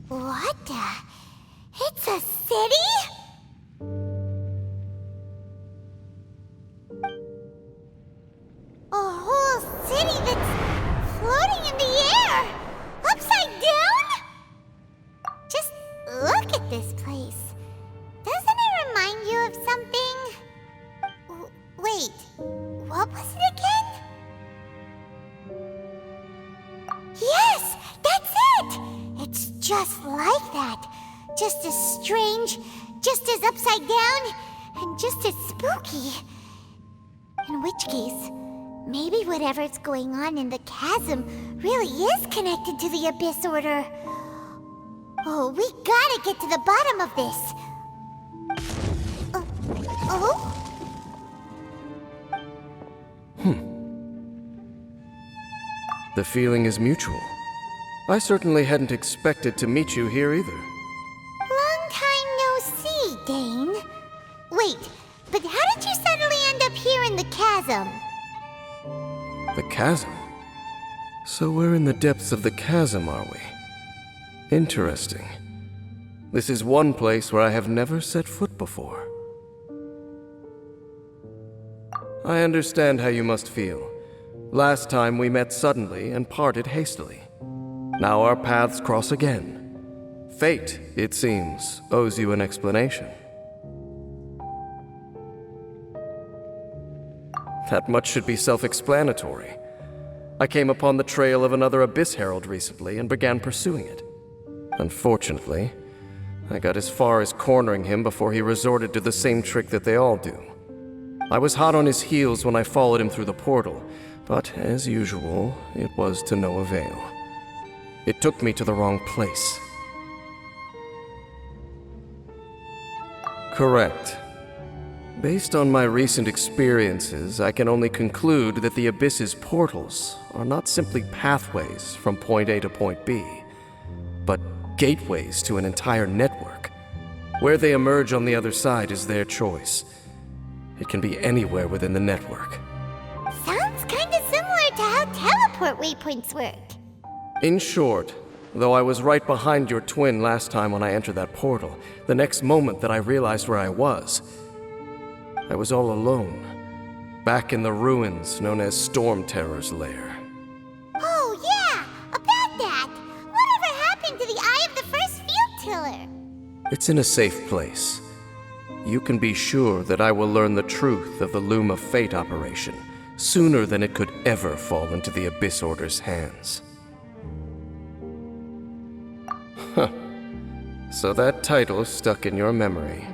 What the? It's a city? A whole city that's floating in the air! Upside down? Just look at this place. Doesn't it remind you of something? Wait, what was it again? Yes, that's it! It's just like that. Just as strange, just as upside down, and just as spooky. In which case, maybe whatever's going on in the chasm really is connected to the Abyss Order. Oh, we gotta get to the bottom of this. Oh? The feeling is mutual. I certainly hadn't expected to meet you here either. Long time no see, Dane. Wait, but how did you suddenly end up here in the chasm? The chasm? So we're in the depths of the chasm, are we? Interesting. This is one place where I have never set foot before. I understand how you must feel. Last time we met suddenly and parted hastily. Now our paths cross again. Fate, it seems, owes you an explanation. That much should be self-explanatory. I came upon the trail of another Abyss Herald recently and began pursuing it. Unfortunately, I got as far as cornering him before he resorted to the same trick that they all do. I was hot on his heels when I followed him through the portal, but as usual, it was to no avail. It took me to the wrong place. Correct. Based on my recent experiences, I can only conclude that the Abyss's portals are not simply pathways from point A to point B, but gateways to an entire network. Where they emerge on the other side is their choice. It can be anywhere within the network. Sounds kinda similar to how teleport waypoints work. In short, though I was right behind your twin last time when I entered that portal, the next moment that I realized where I was all alone, back in the ruins known as Storm Terror's lair. Oh yeah, about that! Whatever happened to the Eye of the First Field Tiller? It's in a safe place. You can be sure that I will learn the truth of the Loom of Fate operation sooner than it could ever fall into the Abyss Order's hands. Huh. So that title stuck in your memory.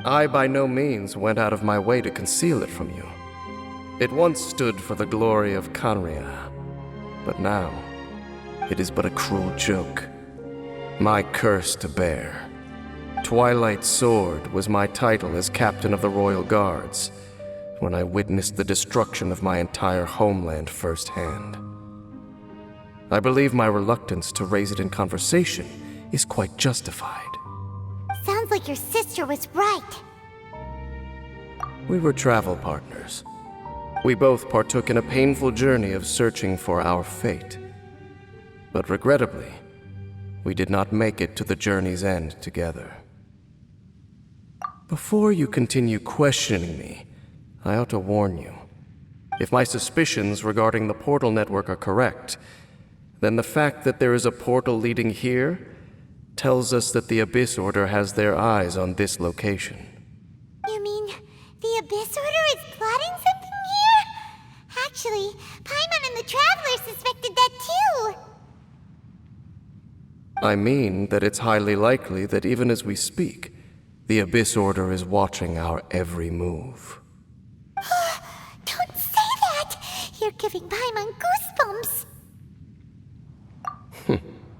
I by no means went out of my way to conceal it from you. It once stood for the glory of Canria, but now it is but a cruel joke. My curse to bear. Twilight Sword was my title as captain of the Royal Guards when I witnessed the destruction of my entire homeland firsthand. I believe my reluctance to raise it in conversation is quite justified. Sounds like your sister was right. We were travel partners. We both partook in a painful journey of searching for our fate. But regrettably, we did not make it to the journey's end together. Before you continue questioning me, I ought to warn you. If my suspicions regarding the portal network are correct, then the fact that there is a portal leading here tells us that the Abyss Order has their eyes on this location. You mean the Abyss Order is plotting something here? Actually, Paimon and the Traveler suspected that too. I mean that it's highly likely that even as we speak, the Abyss Order is watching our every move. Don't say that! You're giving Paimon goosebumps.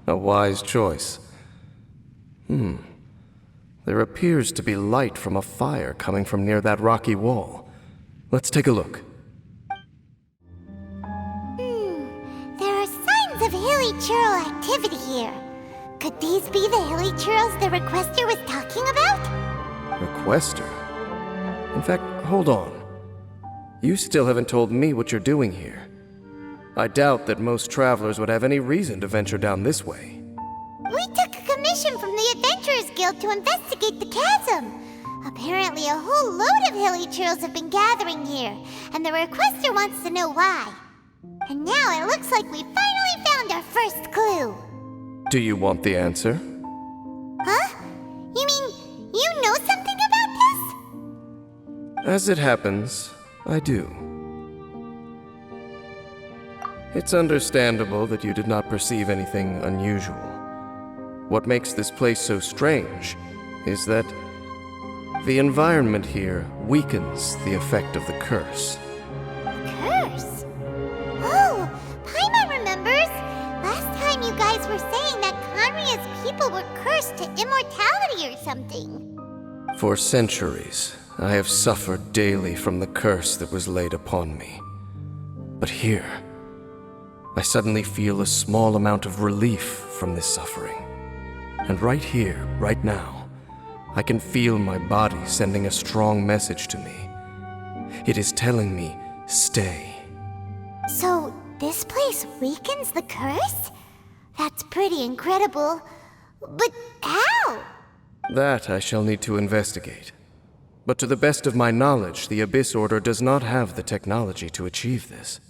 A wise choice. There appears to be light from a fire coming from near that rocky wall. Let's take a look. There are signs of hilly churl activity here. Could these be the hilly churls the Requester was talking about? Requester? In fact, hold on. You still haven't told me what you're doing here. I doubt that most travelers would have any reason to venture down this way. We took a Adventurers Guild to investigate the chasm. Apparently a whole load of hilly churls have been gathering here, and the requester wants to know why. And now it looks like we finally found our first clue. Do you want the answer? Huh? You mean you know something about this? As it happens, I do. It's understandable that you did not perceive anything unusual. What makes this place so strange is that the environment here weakens the effect of the curse. Curse? Oh, Paimon remembers. Last time you guys were saying that Conria's people were cursed to immortality or something. For centuries, I have suffered daily from the curse that was laid upon me. But here, I suddenly feel a small amount of relief from this suffering. And right here, right now, I can feel my body sending a strong message to me. It is telling me, stay. So, this place weakens the curse? That's pretty incredible. But how? That I shall need to investigate. But to the best of my knowledge, the Abyss Order does not have the technology to achieve this.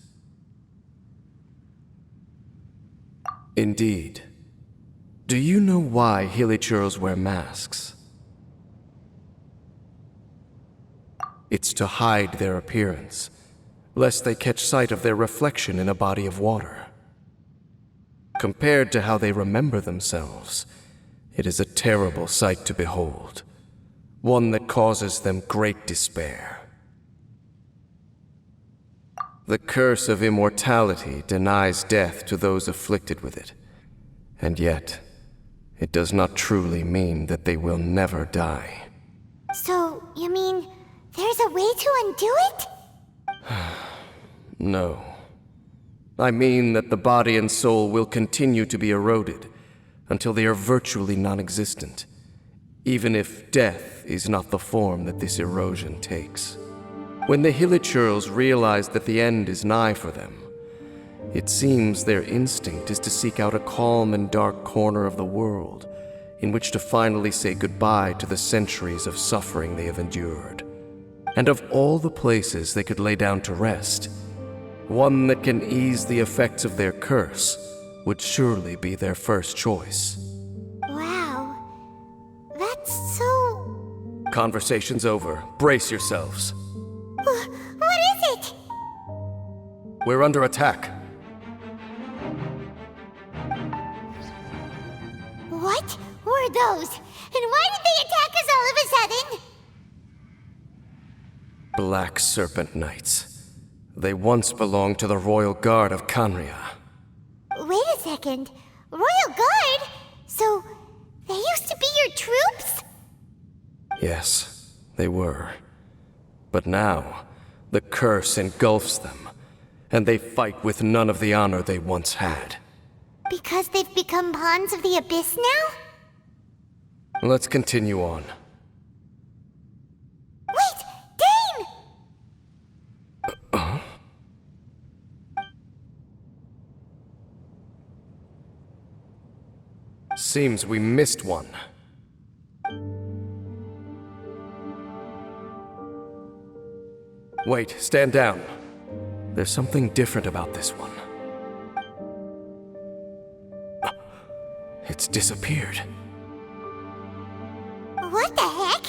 Indeed. Do you know why Hilichurls wear masks? It's to hide their appearance, lest they catch sight of their reflection in a body of water. Compared to how they remember themselves, it is a terrible sight to behold, one that causes them great despair. The curse of immortality denies death to those afflicted with it, and yet, it does not truly mean that they will never die. So, you mean there's a way to undo it? No. I mean that the body and soul will continue to be eroded until they are virtually non-existent, even if death is not the form that this erosion takes. When the Hilichurls realize that the end is nigh for them, it seems their instinct is to seek out a calm and dark corner of the world in which to finally say goodbye to the centuries of suffering they have endured. And of all the places they could lay down to rest, one that can ease the effects of their curse would surely be their first choice. Wow. That's so... Conversation's over. Brace yourselves. What is it? We're under attack. What were those? And why did they attack us all of a sudden? Black Serpent Knights. They once belonged to the Royal Guard of Conria. Wait a second. Royal Guard? So, they used to be your troops? Yes, they were. But now, the curse engulfs them, and they fight with none of the honor they once had. Because they've become pawns of the Abyss now? Let's continue on. Wait! Dane! Seems we missed one. Wait, stand down. There's something different about this one. It's disappeared. What the heck?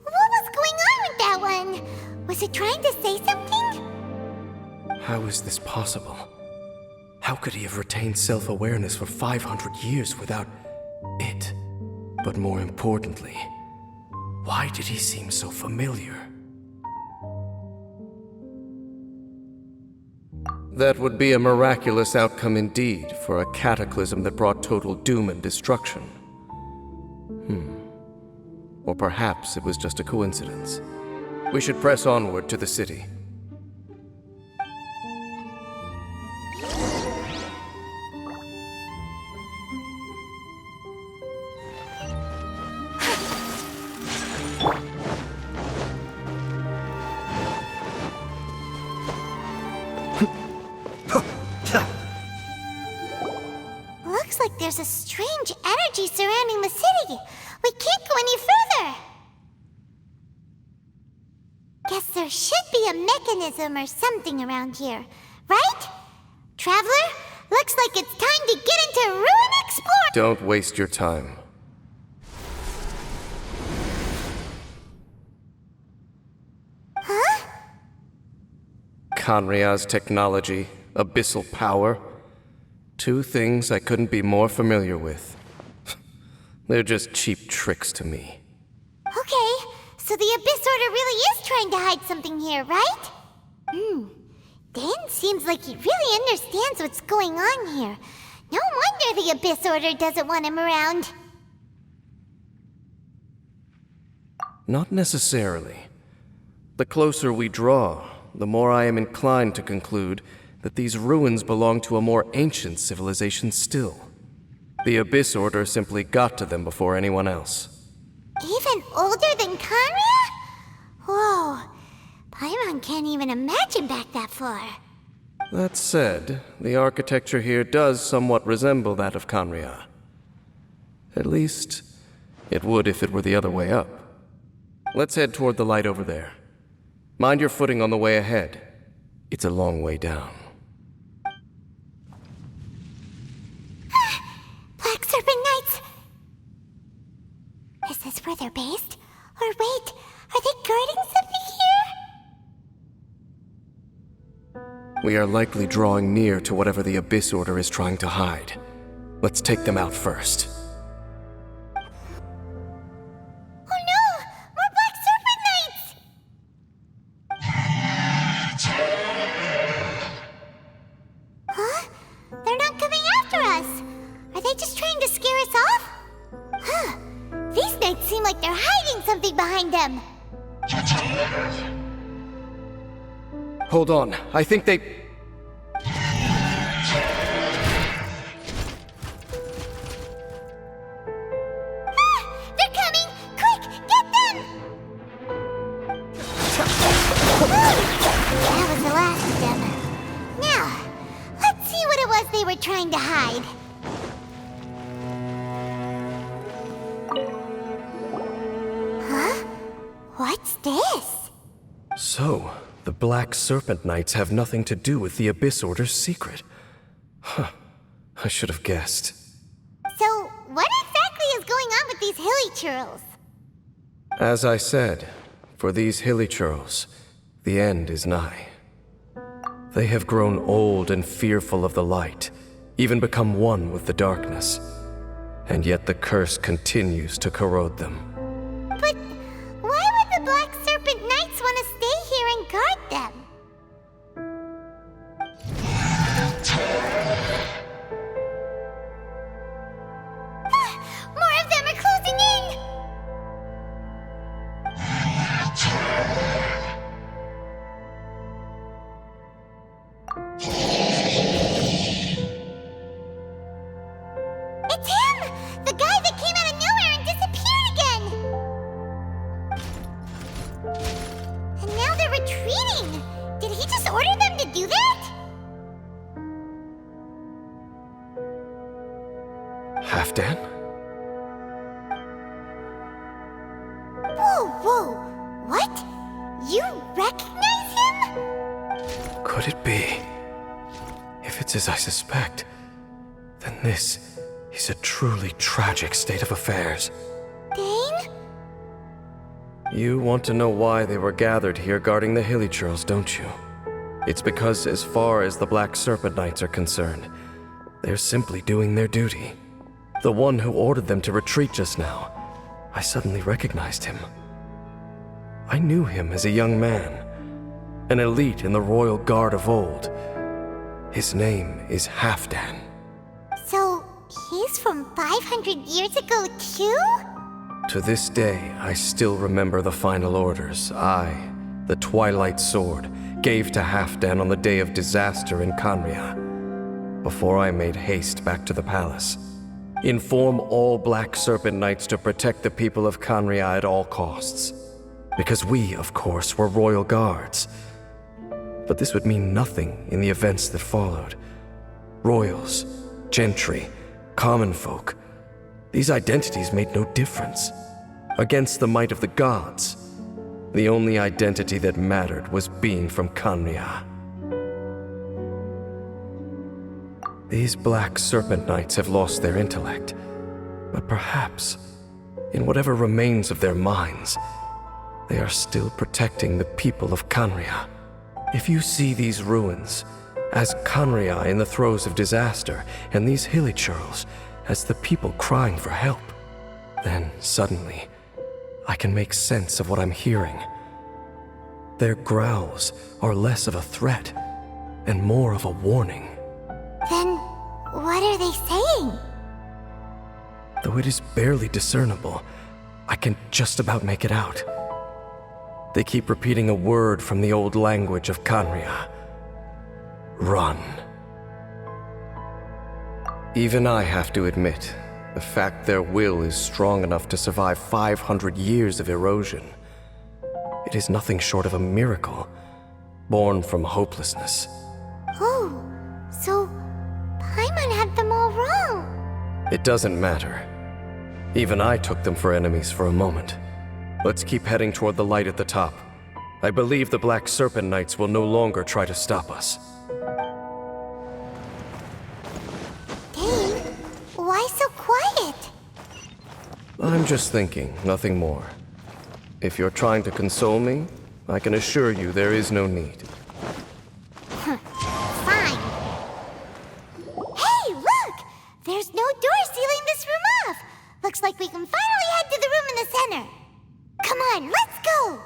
What was going on with that one? Was it trying to say something? How is this possible? How could he have retained self-awareness for 500 years without it? But more importantly, why did he seem so familiar? That would be a miraculous outcome indeed for a cataclysm that brought total doom and destruction. Or perhaps it was just a coincidence. We should press onward to the city. Looks like there's a strange energy surrounding the city. We can't go any further. Guess there should be a mechanism or something around here, right? Traveler, looks like it's time to get into Ruin Explore. Don't waste your time. Huh? Kanria's technology, abyssal power. Two things I couldn't be more familiar with. They're just cheap tricks to me. Okay, so the Abyss Order really is trying to hide something here, right? Dan seems like he really understands what's going on here. No wonder the Abyss Order doesn't want him around. Not necessarily. The closer we draw, the more I am inclined to conclude that these ruins belong to a more ancient civilization still. The Abyss Order simply got to them before anyone else. Even older than Kanria? Whoa, Paimon can't even imagine back that far. That said, the architecture here does somewhat resemble that of Kanria. At least, it would if it were the other way up. Let's head toward the light over there. Mind your footing on the way ahead. It's a long way down. Black Serpent Knights! Is this where they're based? Or wait, are they guarding something here? We are likely drawing near to whatever the Abyss Order is trying to hide. Let's take them out first. Oh no! More Black Serpent Knights! Huh? They're not coming after us! Are they just trying to scare us off? Huh. These knights seem like they're hiding something behind them. Hold on, I think they... They're coming! Quick, get them! That was the last of them. Now, let's see what it was they were trying to hide. Huh? What's this? So, the Black Serpent Knights have nothing to do with the Abyss Order's secret. Huh. I should have guessed. So, what exactly is going on with these hilly churls? As I said, for these hilly churls, the end is nigh. They have grown old and fearful of the light, even become one with the darkness. And yet the curse continues to corrode them. But why would the Black Serpent Knights want to stay here and guard them? More of them are closing in! It's him! The guy that came out of nowhere and disappeared again! And now they're retreating! Did he just order them to do that? Halfdan? Whoa! What? You recognize him? Could it be? If it's as I suspect, then this is a truly tragic state of affairs. Dane? You want to know why they were gathered here guarding the hilly churls, don't you? It's because as far as the Black Serpent Knights are concerned, they're simply doing their duty. The one who ordered them to retreat just now, I suddenly recognized him. I knew him as a young man, an elite in the royal guard of old. His name is Halfdan. So, he's from 500 years ago too? To this day, I still remember the final orders I, the Twilight Sword, gave to Halfdan on the day of disaster in Kanria, before I made haste back to the palace. Inform all Black Serpent Knights to protect the people of Kanria at all costs. Because we, of course, were royal guards. But this would mean nothing in the events that followed. Royals, gentry, common folk, these identities made no difference. Against the might of the gods, the only identity that mattered was being from Khaenri'ah. These Black Serpent Knights have lost their intellect, but perhaps, in whatever remains of their minds, they are still protecting the people of Khaenri'ah. If you see these ruins as Khaenri'ah in the throes of disaster, and these hilichurls as the people crying for help, then suddenly I can make sense of what I'm hearing. Their growls are less of a threat and more of a warning. Then, what are they saying? Though it is barely discernible, I can just about make it out. They keep repeating a word from the old language of Khaenri'ah. Run. Even I have to admit, the fact their will is strong enough to survive 500 years of erosion, it is nothing short of a miracle, born from hopelessness. Oh, so Paimon had them all wrong. It doesn't matter. Even I took them for enemies for a moment. Let's keep heading toward the light at the top. I believe the Black Serpent Knights will no longer try to stop us. Dane, why so quiet? I'm just thinking, nothing more. If you're trying to console me, I can assure you there is no need. Fine. Hey, look! There's no door sealing this room off. Looks like we can finally head to the room in the center. Come on, let's go!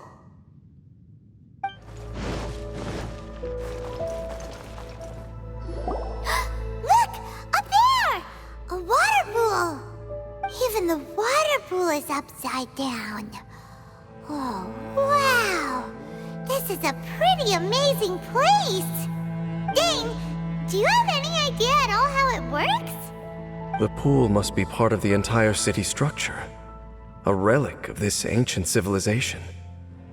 Look! Up there! A water pool! Even the water pool is upside down. Oh, wow! This is a pretty amazing place! Dane, do you have any idea at all how it works? The pool must be part of the entire city structure. A relic of this ancient civilization.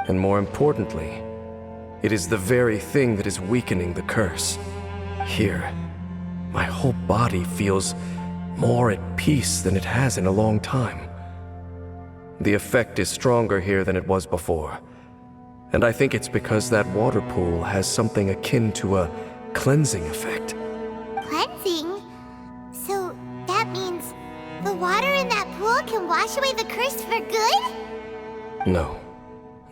And more importantly, it is the very thing that is weakening the curse. Here, my whole body feels more at peace than it has in a long time. The effect is stronger here than it was before. And I think it's because that water pool has something akin to a cleansing effect. Cleansing? So that means the water in that pool can wash away the curse for good? No,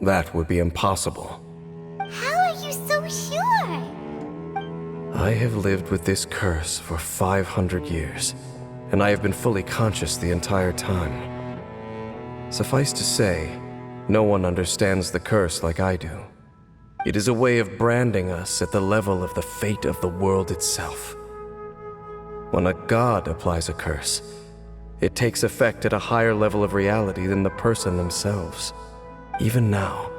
that would be impossible. How are you so sure? I have lived with this curse for 500 years, and I have been fully conscious the entire time. Suffice to say, no one understands the curse like I do. It is a way of branding us at the level of the fate of the world itself. When a god applies a curse, it takes effect at a higher level of reality than the person themselves. Even now,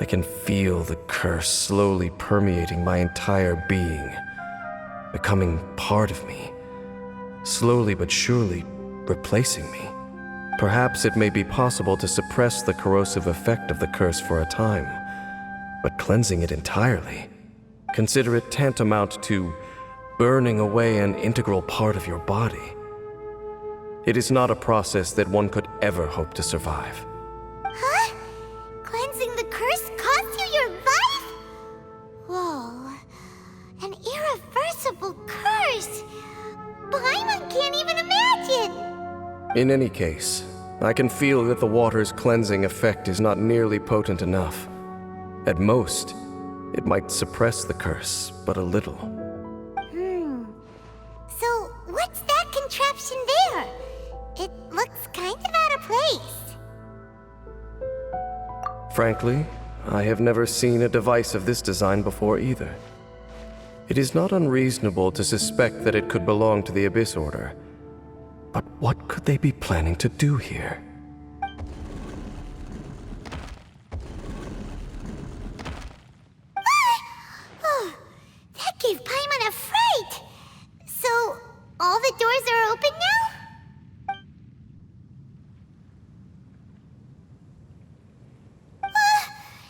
I can feel the curse slowly permeating my entire being, becoming part of me, slowly but surely replacing me. Perhaps it may be possible to suppress the corrosive effect of the curse for a time, but cleansing it entirely, consider it tantamount to burning away an integral part of your body. It is not a process that one could ever hope to survive. Huh? Cleansing the curse cost you your life? Whoa. An irreversible curse. Paimon can't even imagine. In any case, I can feel that the water's cleansing effect is not nearly potent enough. At most, it might suppress the curse, but a little. So, what's that contraption there? It looks kind of out of place. Frankly, I have never seen a device of this design before either. It is not unreasonable to suspect that it could belong to the Abyss Order. But what could they be planning to do here? Oh, that gave Paimon a fright. So, all the doors are open now?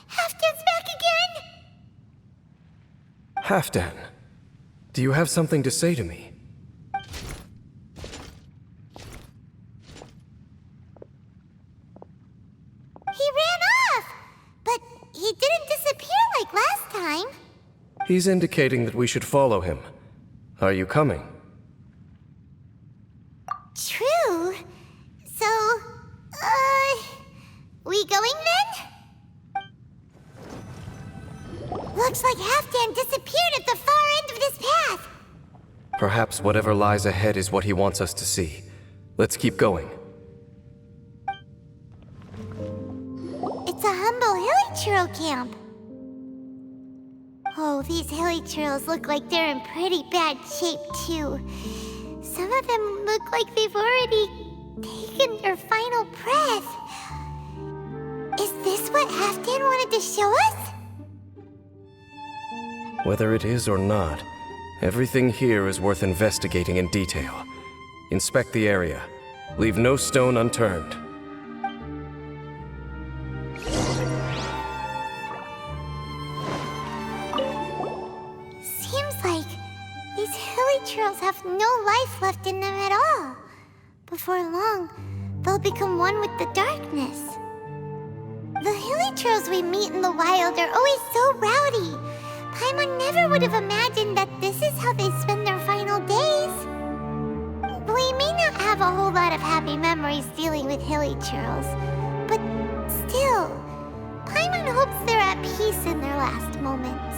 Halfdan's back again? Halfdan, do you have something to say to me? He's indicating that we should follow him. Are you coming? True. So, we going then? Looks like Halfdan disappeared at the far end of this path. Perhaps whatever lies ahead is what he wants us to see. Let's keep going. It's a humble hilichurl camp. Oh, these hilichurls look like they're in pretty bad shape, too. Some of them look like they've already taken their final breath. Is this what Halfdan wanted to show us? Whether it is or not, everything here is worth investigating in detail. Inspect the area. Leave no stone unturned. Seems like these hilichurls have no life left in them at all. Before long, they'll become one with the darkness. The hilichurls we meet in the wild are always so rowdy. Paimon never would have imagined that this is how they spend their final days. We may not have a whole lot of happy memories dealing with hilichurls, but still, Paimon hopes they're at peace in their last moments.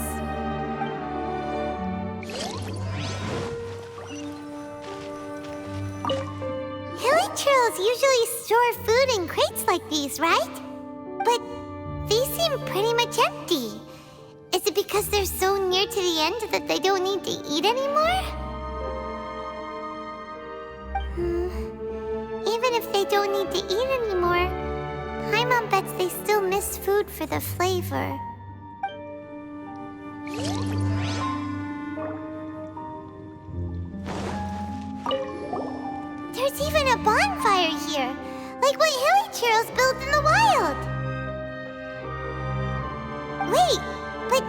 Hilichurls usually store food in crates like these, right? But these seem pretty much empty. Is it because they're so near to the end that they don't need to eat anymore? Even if they don't need to eat anymore, Paimon bets they still miss food for the flavor. There's even a bonfire here, like what hilichurls build in the wild. Wait, but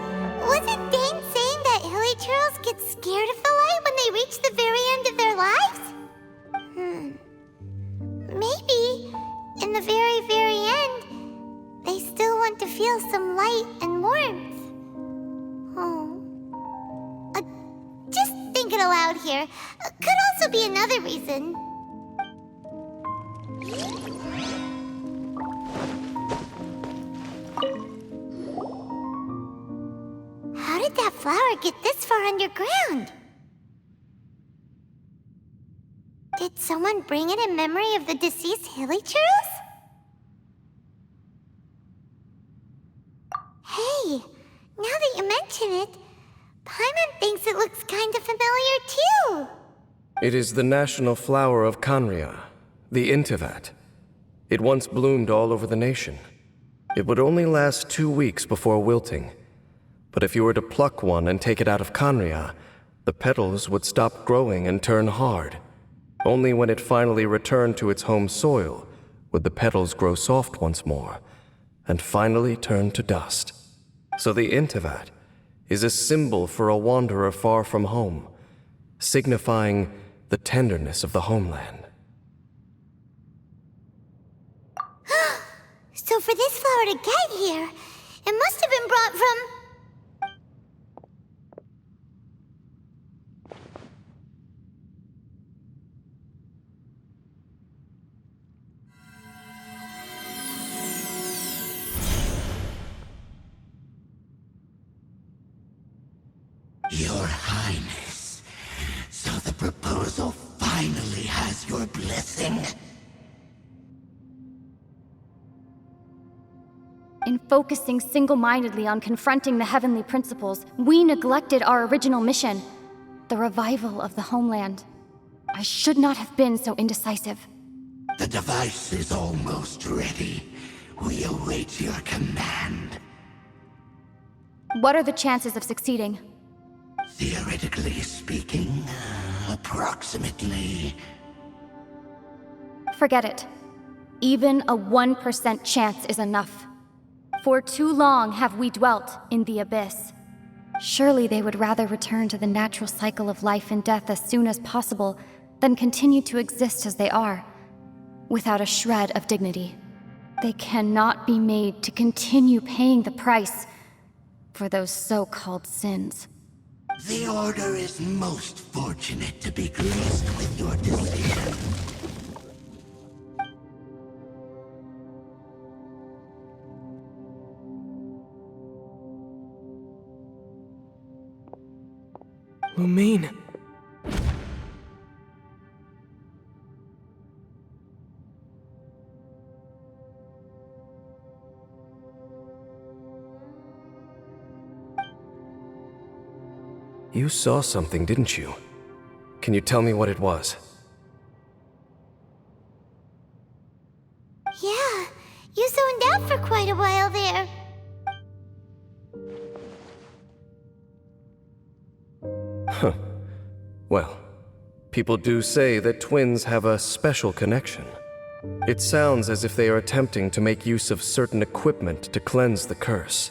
wasn't Dane saying that hilichurls get scared of the light when they reach the very end of their lives? Maybe, in the very, very end, they still want to feel some light and warmth. Oh. Just thinking aloud here. Could also be another reason. How did that flower get this far underground? Did someone bring it in memory of the deceased hilichurls? Hey, now that you mention it, Paimon thinks it looks kind of familiar too. It is the national flower of Khaenri'ah, the Intivat. It once bloomed all over the nation. It would only last 2 weeks before wilting. But if you were to pluck one and take it out of Khaenri'ah, the petals would stop growing and turn hard. Only when it finally returned to its home soil would the petals grow soft once more, and finally turn to dust. So the Intivat is a symbol for a wanderer far from home, signifying the tenderness of the homeland. So for this flower to get here, it must have been brought from... Your Highness, so the proposal finally has your blessing? In focusing single-mindedly on confronting the heavenly principles, we neglected our original mission, the revival of the homeland. I should not have been so indecisive. The device is almost ready. We await your command. What are the chances of succeeding? Theoretically speaking, approximately. Forget it. Even a 1% chance is enough. For too long have we dwelt in the abyss. Surely they would rather return to the natural cycle of life and death as soon as possible than continue to exist as they are, without a shred of dignity. They cannot be made to continue paying the price for those so-called sins. The Order is most fortunate to be graced with your decision. Lumine. You saw something, didn't you? Can you tell me what it was? Yeah, you zoned out for quite a while there. Huh. Well, people do say that twins have a special connection. It sounds as if they are attempting to make use of certain equipment to cleanse the curse.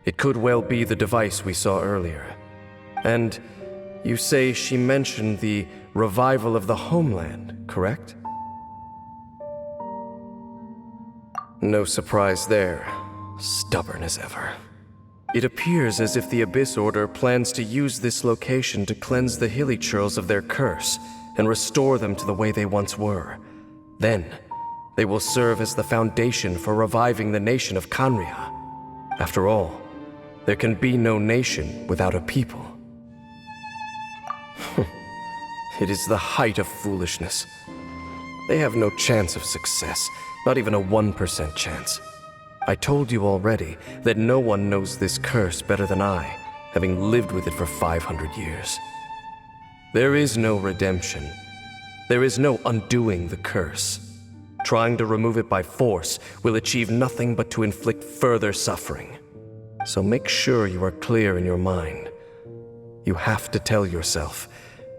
It could well be the device we saw earlier. And you say she mentioned the revival of the homeland, correct? No surprise there. Stubborn as ever. It appears as if the Abyss Order plans to use this location to cleanse the hilly churls of their curse and restore them to the way they once were. Then, they will serve as the foundation for reviving the nation of Khaenri'ah. After all, there can be no nation without a people. It is the height of foolishness. They have no chance of success, not even a 1% chance. I told you already that no one knows this curse better than I, having lived with it for 500 years. There is no redemption. There is no undoing the curse. Trying to remove it by force will achieve nothing but to inflict further suffering. So make sure you are clear in your mind. You have to tell yourself,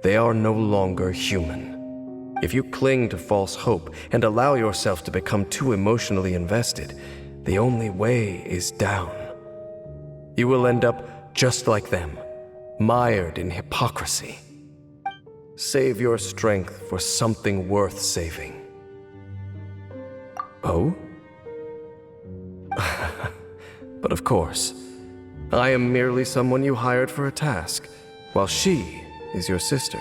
they are no longer human. If you cling to false hope and allow yourself to become too emotionally invested, the only way is down. You will end up just like them, mired in hypocrisy. Save your strength for something worth saving. Oh? But of course, I am merely someone you hired for a task, while she is your sister.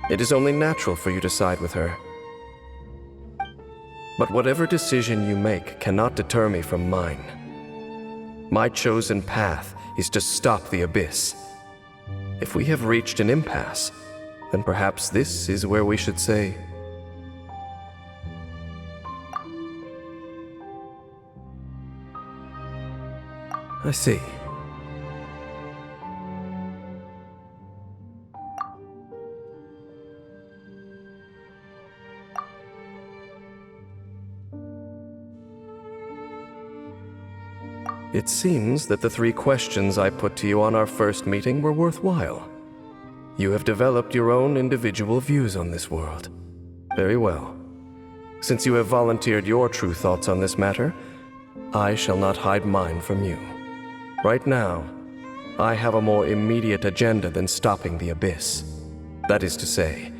It is only natural for you to side with her. But whatever decision you make cannot deter me from mine. My chosen path is to stop the Abyss. If we have reached an impasse, then perhaps this is where we should say, I see. It seems that the 3 questions I put to you on our first meeting were worthwhile. You have developed your own individual views on this world. Very well. Since you have volunteered your true thoughts on this matter, I shall not hide mine from you. Right now, I have a more immediate agenda than stopping the Abyss. That is to say,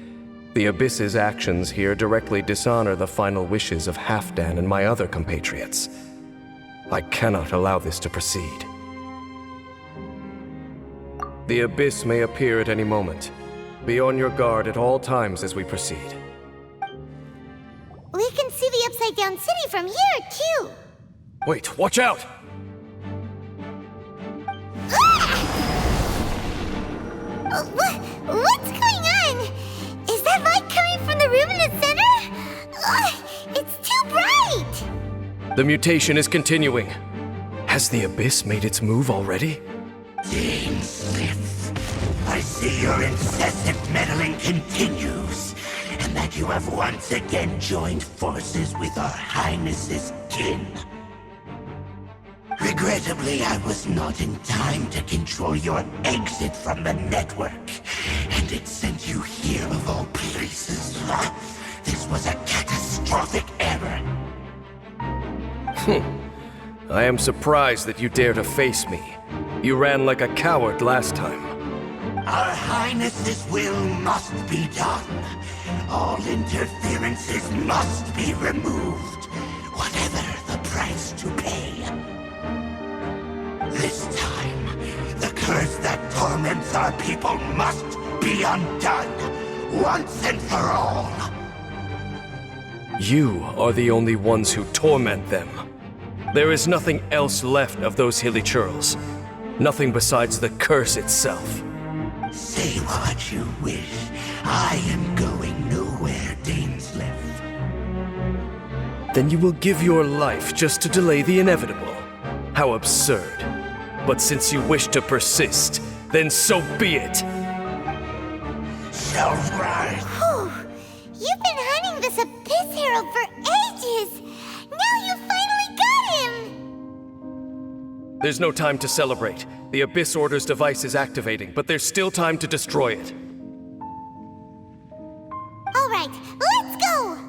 the Abyss's actions here directly dishonor the final wishes of Halfdan and my other compatriots. I cannot allow this to proceed. The Abyss may appear at any moment. Be on your guard at all times as we proceed. We can see the Upside Down City from here, too. Wait, watch out! What's going on? Is that light coming from the room in the center? It's too bright! The mutation is continuing. Has the Abyss made its move already? Dainsleif, I see your incessant meddling continues, and that you have once again joined forces with our Highness's kin. Regrettably, I was not in time to control your exit from the network, and it sent you here of all places. This was a catastrophic error. I am surprised that you dare to face me. You ran like a coward last time. Our Highness's will must be done. All interferences must be removed, whatever the price to pay. This time, the curse that torments our people must be undone, once and for all. You are the only ones who torment them. There is nothing else left of those hilly churls. Nothing besides the curse itself. Say what you wish. I am going nowhere, Dainsleif. Then you will give your life just to delay the inevitable. How absurd. But since you wish to persist, then so be it. So right. Whew. You've been hunting this Abyss Herald for ages! Now you finally got him! There's no time to celebrate. The Abyss Order's device is activating, but there's still time to destroy it. Alright, let's go!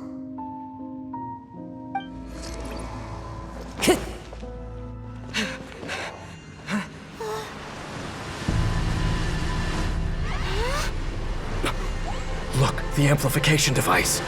Look, the amplification device.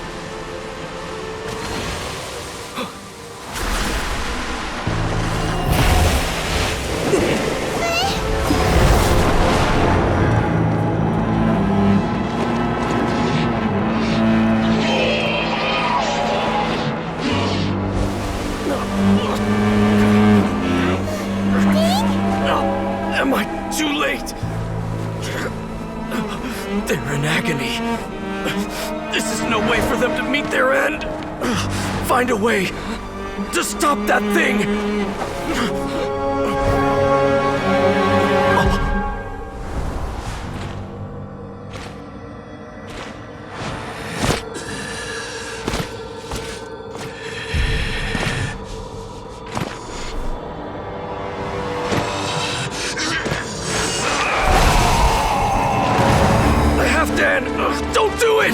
Am I too late? They're in agony. This is no way for them to meet their end. Find a way to stop that thing. Don't do it!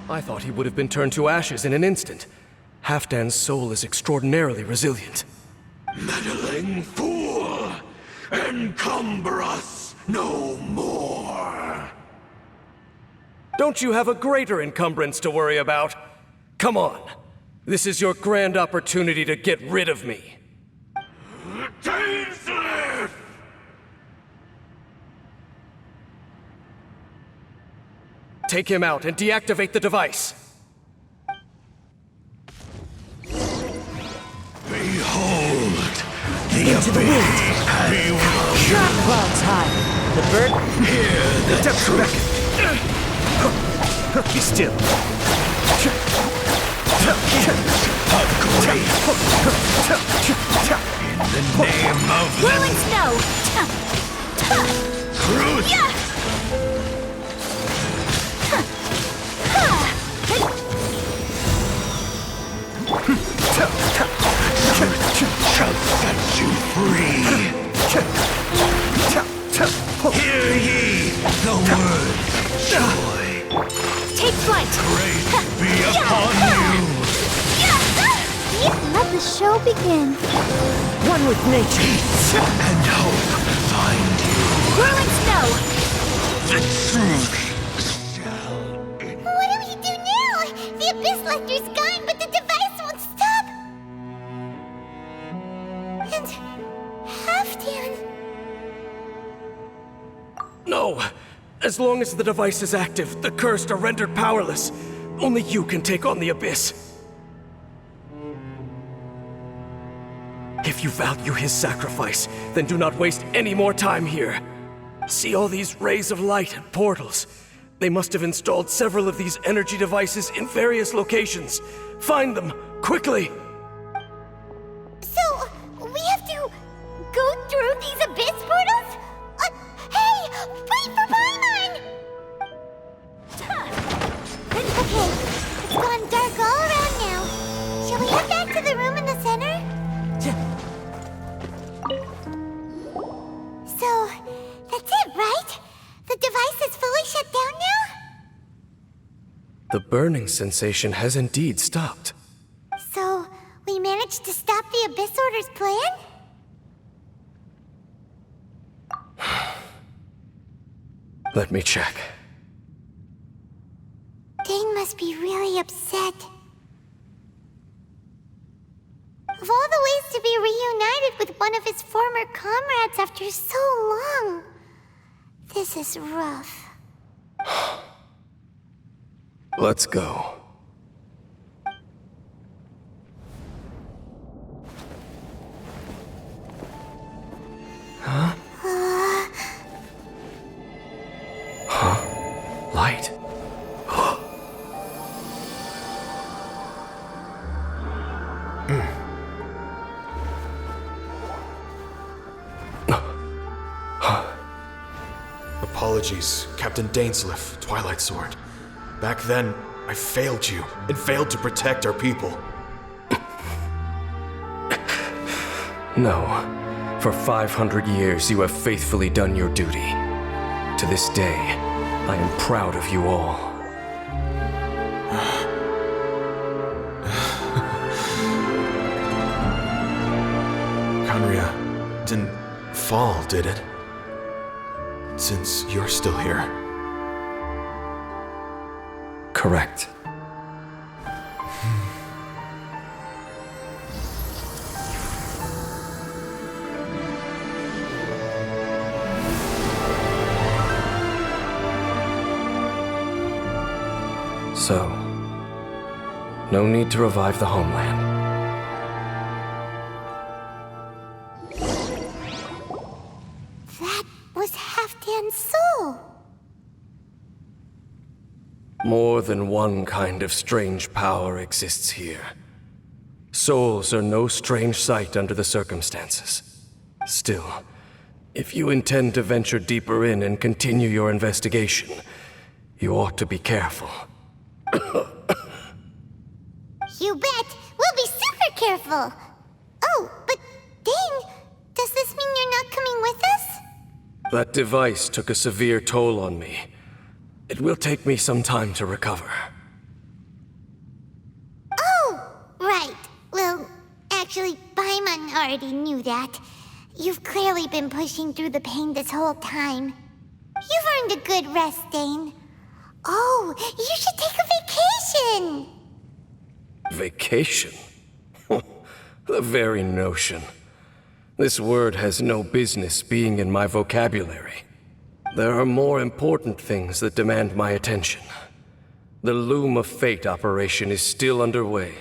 I thought he would have been turned to ashes in an instant. Halfdan's soul is extraordinarily resilient. Meddling fool! Encumber us no more! Don't you have a greater encumbrance to worry about? Come on. This is your grand opportunity to get rid of me. Dainsleif! Take him out and deactivate the device. Behold, the Into the wind. Sharp clouds high. The bird. Hear the Depths beckon. Be still. In the name of Whirling snow! truth! Shall set you free. Hear ye the words of joy. Take flight! Grace be upon you. Let the show begin. One with nature. And hope find you. Whirling snow! The truth shall What do we do now? The Abyss Lecter's gone, but the device won't stop! And Halfdan... No. As long as the device is active, the cursed are rendered powerless. Only you can take on the Abyss. If you value his sacrifice, then do not waste any more time here. See all these rays of light and portals? They must have installed several of these energy devices in various locations. Find them, quickly! So, we have to go through these Abyss portals? Hey! Wait for Paimon! Okay, it's gone dark all around now. Shall we head back to the room in the center? So, that's it, right? The device is fully shut down now? The burning sensation has indeed stopped. So, we managed to stop the Abyss Order's plan? Let me check. Dane must be really upset. Of all the ways to be reunited with one of his former comrades after so long, this is rough. Let's go. Huh? Light. Apologies, Captain Dainsleif, Twilight Sword. Back then, I failed you, and failed to protect our people. No. For 500 years, you have faithfully done your duty. To this day, I am proud of you all. Conria didn't fall, did it? Since you're still here. Correct. So, no need to revive the homeland. That was Halfdan's soul. More than one kind of strange power exists here. Souls are no strange sight under the circumstances. Still, if you intend to venture deeper in and continue your investigation, you ought to be careful. You bet! We'll be super careful! Oh, but Dane, does this mean you're not coming with us? That device took a severe toll on me. It will take me some time to recover. Oh, right. Well, actually, Paimon already knew that. You've clearly been pushing through the pain this whole time. You've earned a good rest, Dane. Oh, you should take a vacation! Vacation? The very notion. This word has no business being in my vocabulary. There are more important things that demand my attention. The Loom of Fate operation is still underway,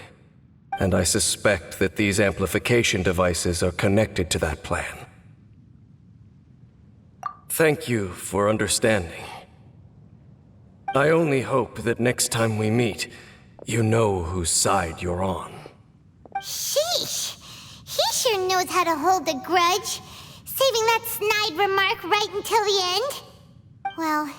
and I suspect that these amplification devices are connected to that plan. Thank you for understanding. I only hope that next time we meet, you know whose side you're on. Sheesh! He sure knows how to hold a grudge, saving that snide remark right until the end. Well,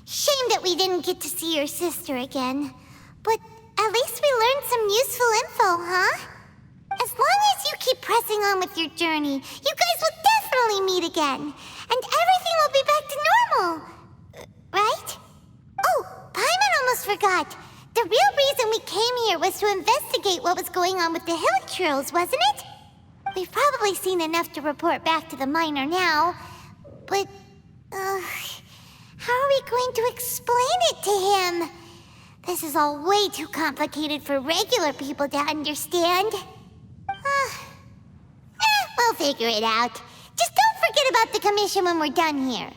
shame that we didn't get to see your sister again. But at least we learned some useful info, huh? As long as you keep pressing on with your journey, you guys will definitely meet again. And everything will be back to normal. Right? Oh, Paimon almost forgot. The real reason we came here was to investigate what was going on with the hill trills, wasn't it? We've probably seen enough to report back to the miner now, but, how are we going to explain it to him? This is all way too complicated for regular people to understand. We'll figure it out. Just don't forget about the commission when we're done here.